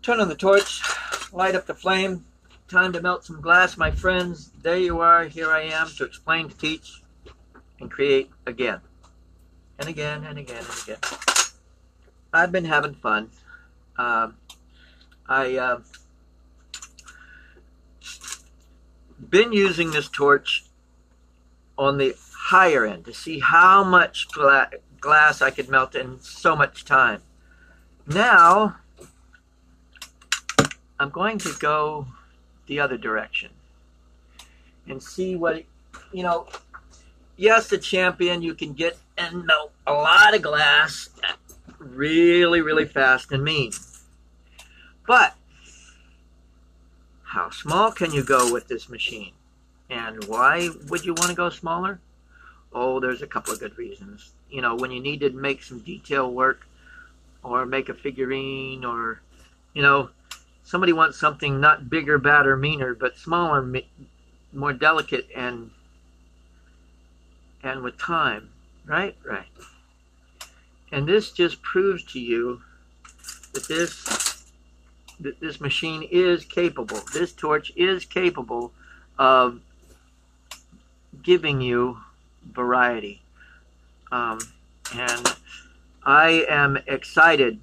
Turn on the torch, light up the flame. Time to melt some glass, my friends. There you are. Here I am to explain, to teach, and create again. And again, and again, and again. I've been having fun. Been using this torch on the higher end to see how much glass I could melt in so much time. Now, I'm going to go the other direction and see what, you know, yes, the Champion, you can get and melt a lot of glass really, really fast and mean. But how small can you go with this machine? And why would you want to go smaller? Oh, there's a couple of good reasons. You know, when you need to make some detail work or make a figurine, or, you know, somebody wants something not bigger, badder, meaner, but smaller, more delicate, and with time. Right? Right. And this just proves to you that this machine is capable. This torch is capable of giving you variety. And I am excited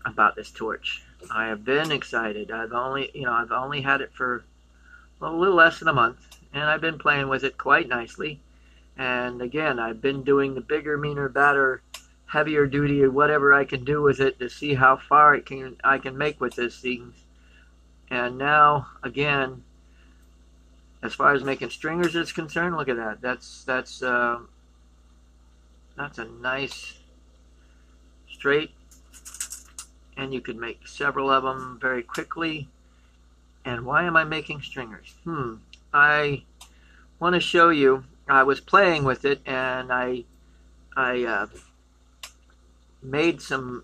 about this torch. I have been excited. I've only had it for a little less than a month, and I've been playing with it quite nicely. And again, I've been doing the bigger, meaner, badder, heavier duty, or whatever I can do with it to see how far I can make with this thing. And now, again, as far as making stringers is concerned, look at that. That's a nice straight, and you could make several of them very quickly. And why am I making stringers? I want to show you. I was playing with it, and I made something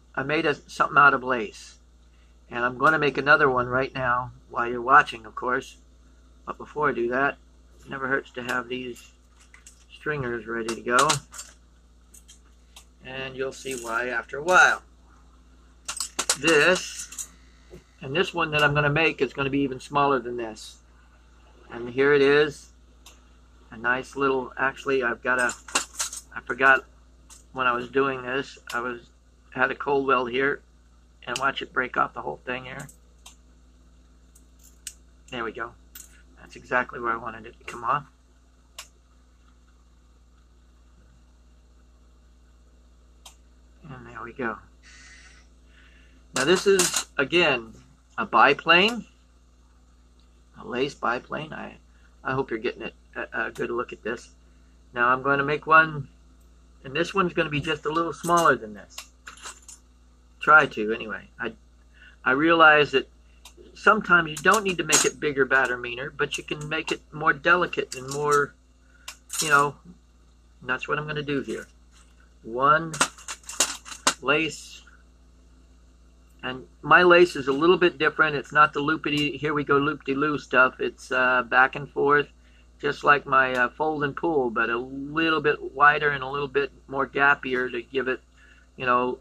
out of lace, and I'm going to make another one right now while you're watching, of course. But before I do that, it never hurts to have these stringers ready to go, and you'll see why after a while. This one that I'm going to make is going to be even smaller than this, and here it is. A nice little, actually, I forgot when I was doing this, had a cold weld here, and watch it break off the whole thing here. There we go. That's exactly where I wanted it to come off. And there we go. Now this is, again, a biplane, a lace biplane. I hope you're getting a good look at this. Now I'm going to make one, and this one's going to be just a little smaller than this. Try to, anyway. I realize that sometimes you don't need to make it bigger, badder, meaner, but you can make it more delicate and more, you know, and that's what I'm going to do here. One lace, and my lace is a little bit different. It's not the loopity, here we go loop-de-loo stuff. It's back and forth, just like my fold and pull, but a little bit wider and a little bit more gappier to give it, you know,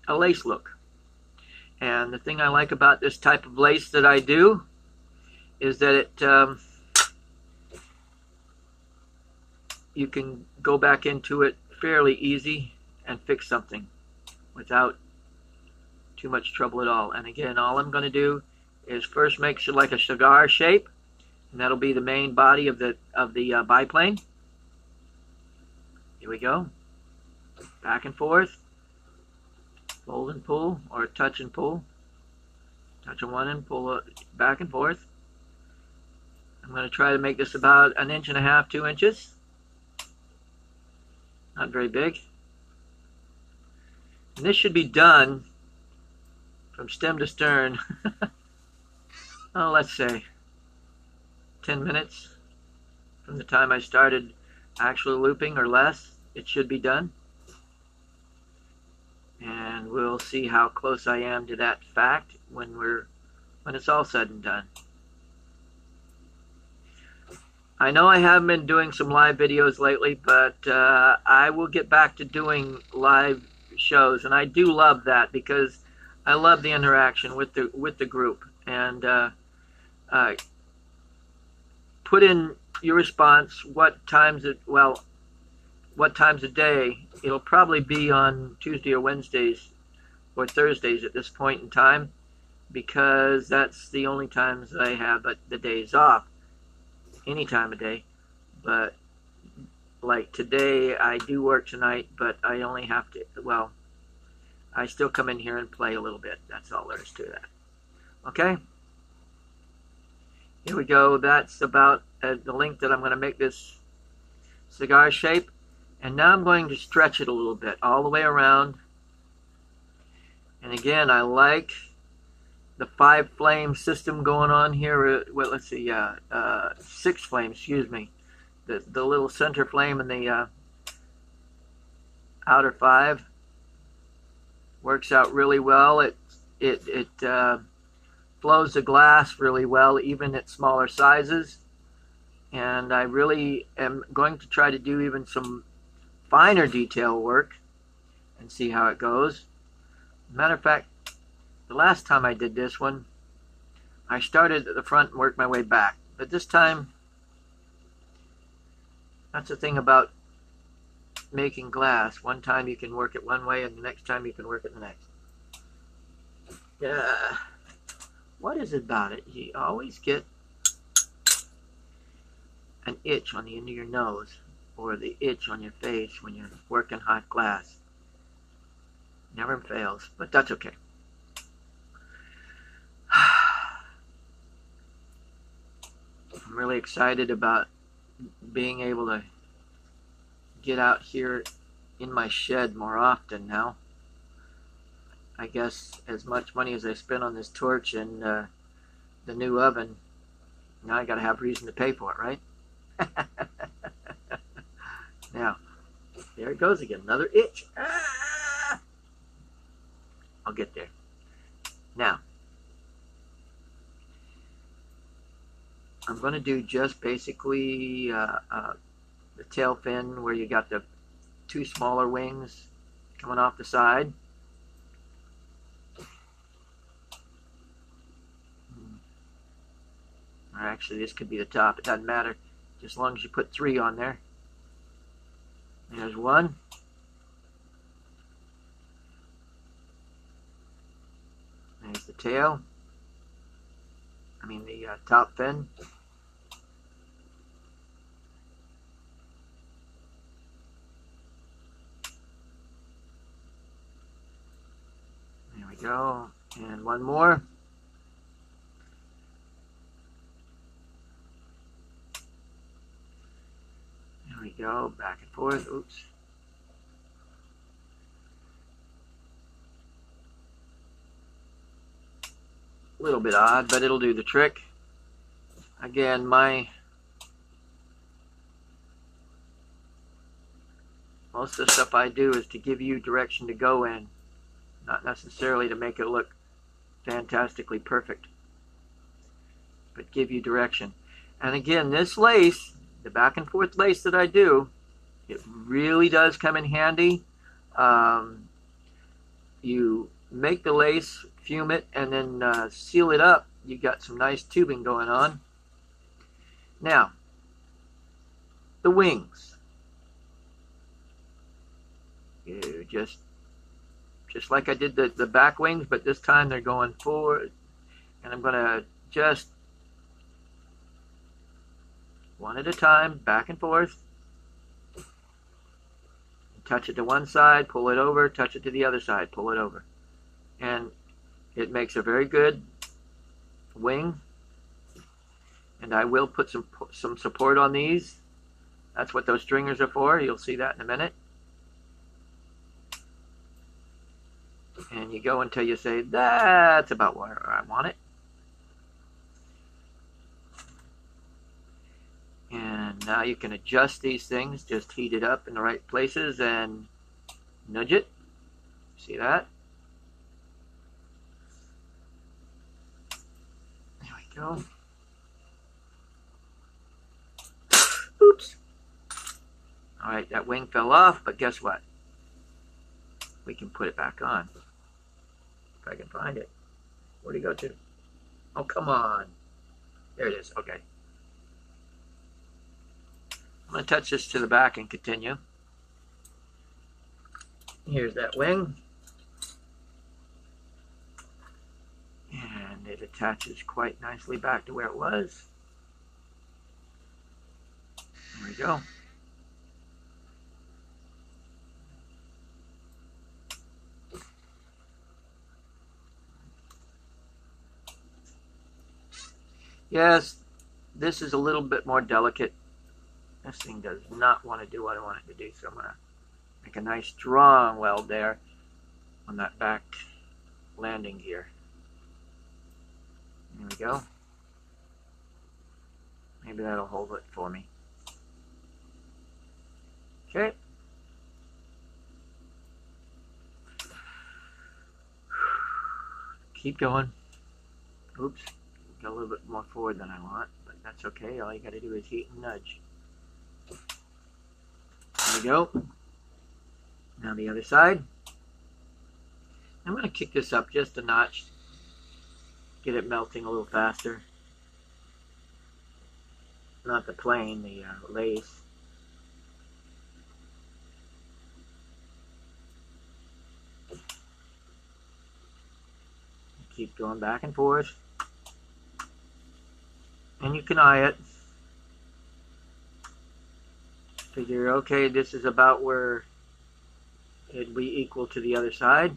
a lace look. And the thing I like about this type of lace that I do is that it you can go back into it fairly easy and fix something without too much trouble at all. And again, all I'm going to do is first make it like a cigar shape, and that'll be the main body of the biplane. Here we go. Back and forth. Fold and pull, or touch and pull. Touch on one and pull it back and forth. I'm going to try to make this about 1.5 inches, 2 inches. Not very big. And this should be done from stem to stern. Oh, let's say 10 minutes from the time I started actually looping, or less. It should be done. And we'll see how close I am to that fact when it's all said and done. I know I haven't been doing some live videos lately, but I will get back to doing live shows, and I do love that because I love the interaction with the group, and put in your response. What times a day? It'll probably be on Tuesday or Wednesdays or Thursdays at this point in time, because that's the only times I have the days off. Any time of day, but like today I do work tonight, but I only have to, well, I still come in here and play a little bit. That's all there is to that. Okay, here we go. That's about the length that I'm going to make this cigar shape, and now I'm going to stretch it a little bit all the way around. And again, I like the 5 flame system going on here. Well, let's see, 6 flames, excuse me. The little center flame and the outer 5 works out really well. It flows the glass really well, even at smaller sizes. And I really am going to try to do even some finer detail work and see how it goes. Matter of fact, the last time I did this one, I started at the front and worked my way back. But this time, that's the thing about making glass. One time you can work it one way, and the next time you can work it the next. Yeah. What is it about it? You always get an itch on the end of your nose, or the itch on your face when you're working hot glass. Never fails, but that's okay. I'm really excited about being able to get out here in my shed more often now. I guess as much money as I spent on this torch and the new oven, now I gotta have reason to pay for it, right? Now, there it goes again, another itch. Ah! I'll get there. Now, I'm going to do just basically the tail fin where you got the 2 smaller wings coming off the side. Or actually, this could be the top. It doesn't matter, just as long as you put 3 on there. There's 1. There's the tail. I mean the top fin. There we go. And 1 more. There we go. Back and forth. Oops. A little bit odd, but it'll do the trick. Again, most of the stuff I do is to give you direction to go in, not necessarily to make it look fantastically perfect, but give you direction. And again, this lace, the back and forth lace that I do, it really does come in handy. You make the lace, fume it, and then seal it up. You got some nice tubing going on. Now, the wings. You just like I did the back wings, but this time they're going forward. And I'm going to just one at a time, back and forth. Touch it to one side, pull it over, touch it to the other side, pull it over. And it makes a very good wing. And I will put some support on these. That's what those stringers are for. You'll see that in a minute. And you go until you say, that's about where I want it. And now you can adjust these things. Just heat it up in the right places and nudge it. See that? There we go. Oops. Alright, that wing fell off, but guess what? We can put it back on. If I can find it. Where'd he go to? Oh, come on. There it is. Okay. I'm going to touch this to the back and continue. Here's that wing. And it attaches quite nicely back to where it was. There we go. Yes, this is a little bit more delicate. This thing does not want to do what I want it to do, so I'm going to make a nice strong weld there on that back landing gear. There we go. Maybe that'll hold it for me. Okay. Keep going. Oops. Got a little bit more forward than I want, but that's okay. All you got to do is heat and nudge. There we go. Now the other side. I'm going to kick this up just a notch. Get it melting a little faster. Not the plane, the lace. Keep going back and forth. And you can eye it. Figure, okay, this is about where it'd be equal to the other side.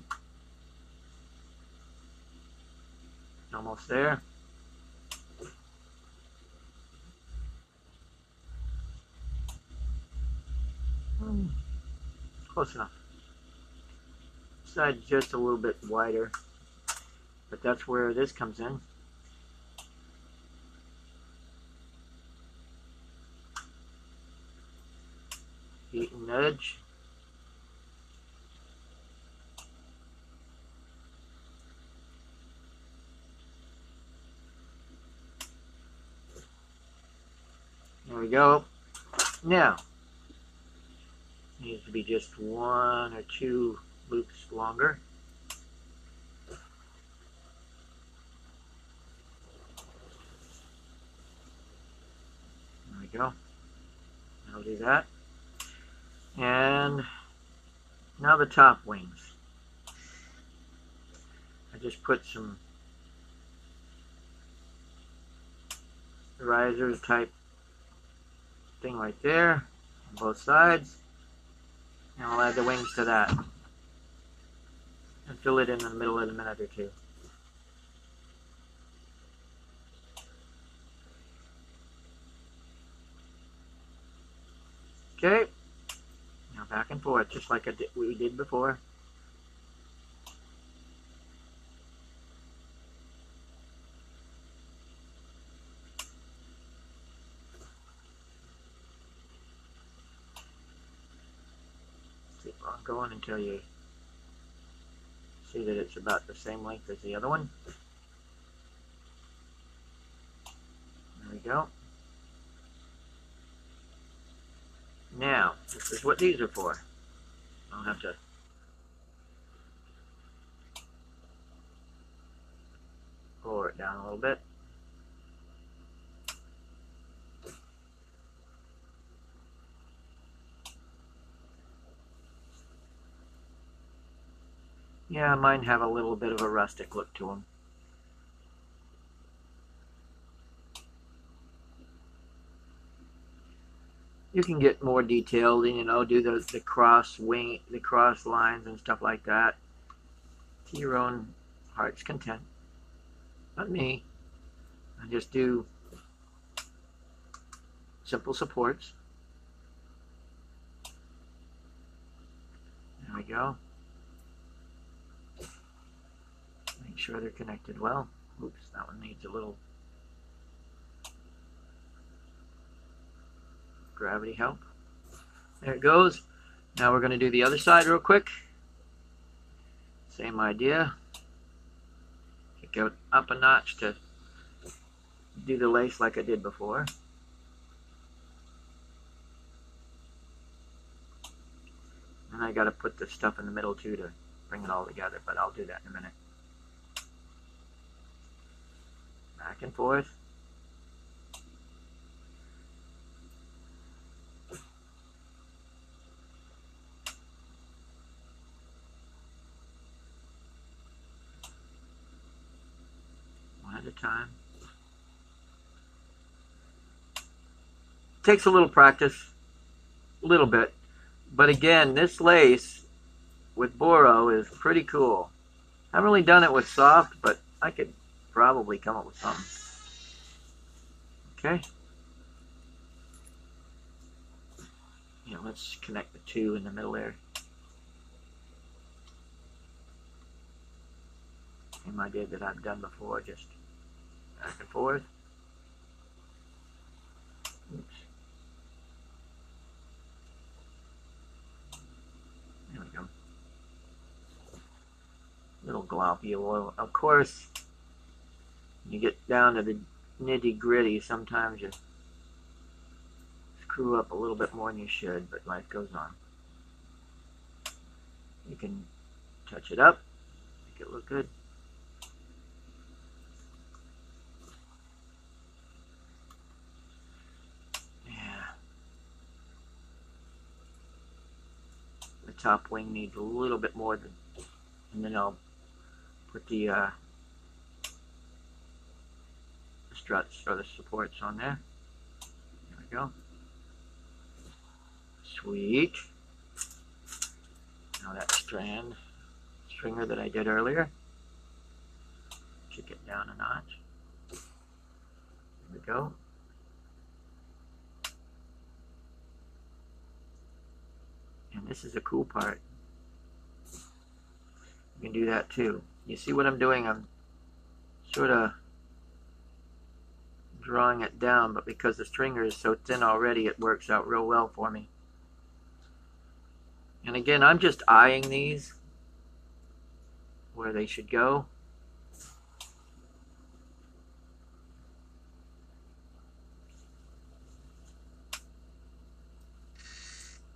Almost there. Close enough. Side just a little bit wider, but that's where this comes in. Heat and nudge. There we go. Now, needs to be just one or two loops longer. There we go. I'll do that. And now the top wings. I just put some riser type thing right there on both sides. And I'll add the wings to that. And fill it in the middle in a minute or two. Okay. Now back and forth, just like we did before. Keep on going until you see that it's about the same length as the other one. There we go. Now, this is what these are for. I'll have to lower it down a little bit. Yeah, mine have a little bit of a rustic look to them. You can get more detailed and, you know, do the cross wing, the cross lines and stuff like that to your own heart's content. Not me. I just do simple supports. There we go. Make sure they're connected well. Oops, that one needs a little gravity help. There it goes. Now we're going to do the other side real quick. Same idea. Kick it up a notch to do the lace like I did before. And I got to put the stuff in the middle too to bring it all together, but I'll do that in a minute. back and forth. One at a time. Takes a little practice, a little bit, but again, this lace with Boro is pretty cool. I haven't really done it with soft, but I could probably come up with something. Okay. Yeah, let's connect the two in the middle there. Same idea that I've done before, just back and forth. Oops. There we go. Little globule. Of course, you get down to the nitty gritty, sometimes you screw up a little bit more than you should, but life goes on. You can touch it up, make it look good. Top wing needs a little bit more than, and then I'll put the struts or the supports on there. There we go. Sweet. Now that stringer that I did earlier, kick it down a notch. There we go. And this is a cool part. You can do that too. You see what I'm doing? I'm sort of drawing it down, but because the stringer is so thin already, it works out real well for me. And again, I'm just eyeing these where they should go.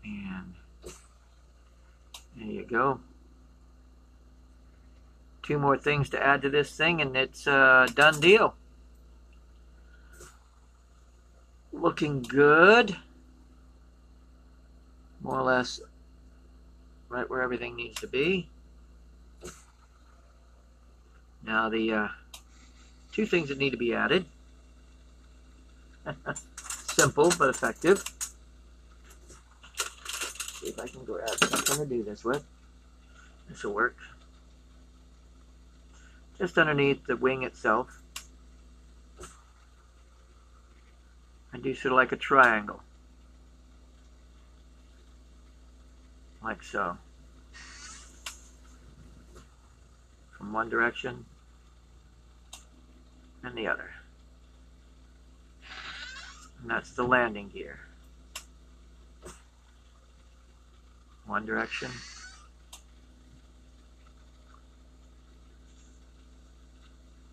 And there you go. Two more things to add to this thing and it's a done deal. Looking good. More or less right where everything needs to be. Now the two things that need to be added. Simple but effective. See if I can grab something to do this with. This will work. Just underneath the wing itself. I do sort of like a triangle. Like so. From one direction and the other. And that's the landing gear. One direction.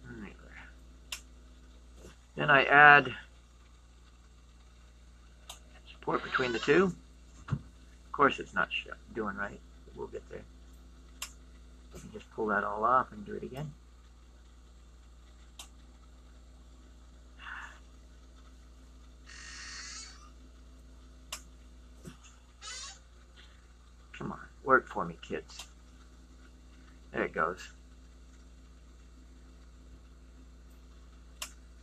And the other. Then I add support between the two. Of course it's not doing right, but we'll get there. You just pull that all off and do it again. Come on, work for me, kids. There it goes.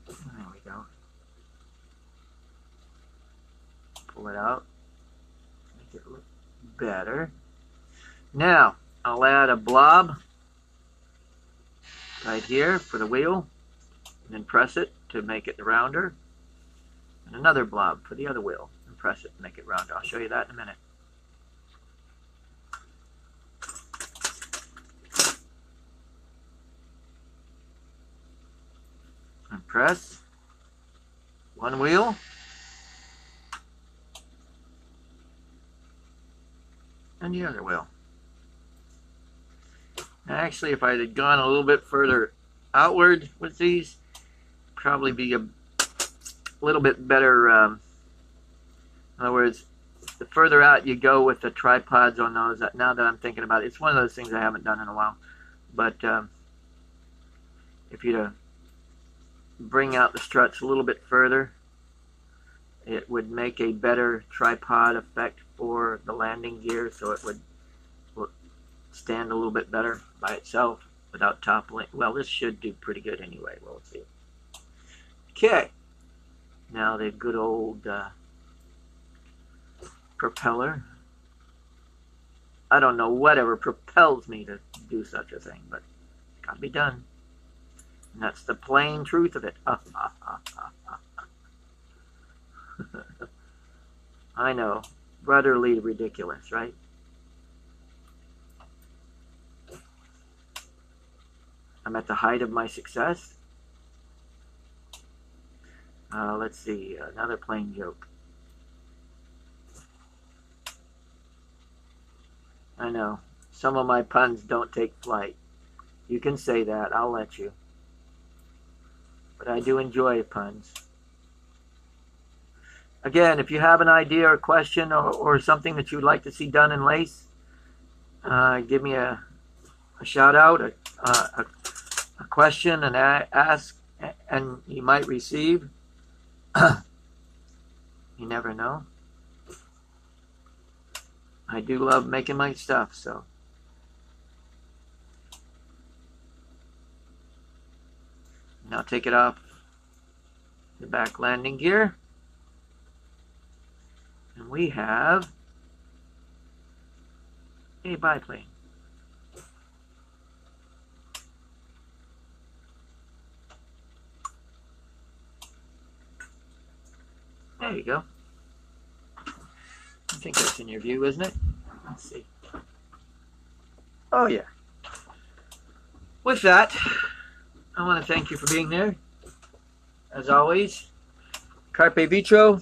There we go. Pull it out. Make it look better. Now, I'll add a blob right here for the wheel, and then press it to make it rounder, and another blob for the other wheel, and press it to make it rounder. I'll show you that in a minute. And press one wheel, and the other wheel. Actually, if I had gone a little bit further outward with these, probably be a little bit better. In other words, the further out you go with the tripods on those, now that I'm thinking about it, it's one of those things I haven't done in a while. But if you'd bring out the struts a little bit further. It would make a better tripod effect for the landing gear, so it would stand a little bit better by itself without toppling. Well, this should do pretty good anyway. We'll see. Okay. Now the good old propeller. I don't know whatever propels me to do such a thing, but it's got to be done. And that's the plain truth of it. I know. Brotherly ridiculous, right? I'm at the height of my success. Let's see. Another plain joke. I know. Some of my puns don't take flight. You can say that. I'll let you. But I do enjoy puns. Again, if you have an idea or question or something that you'd like to see done in lace, give me a shout out, a question, and ask, and you might receive. You never know. I do love making my stuff, so. Now take it off the back landing gear. And we have a biplane. There you go. I think that's in your view, isn't it? Let's see. Oh, yeah. With that, I want to thank you for being there. As always, carpe vitro,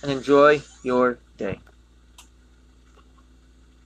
and enjoy your day.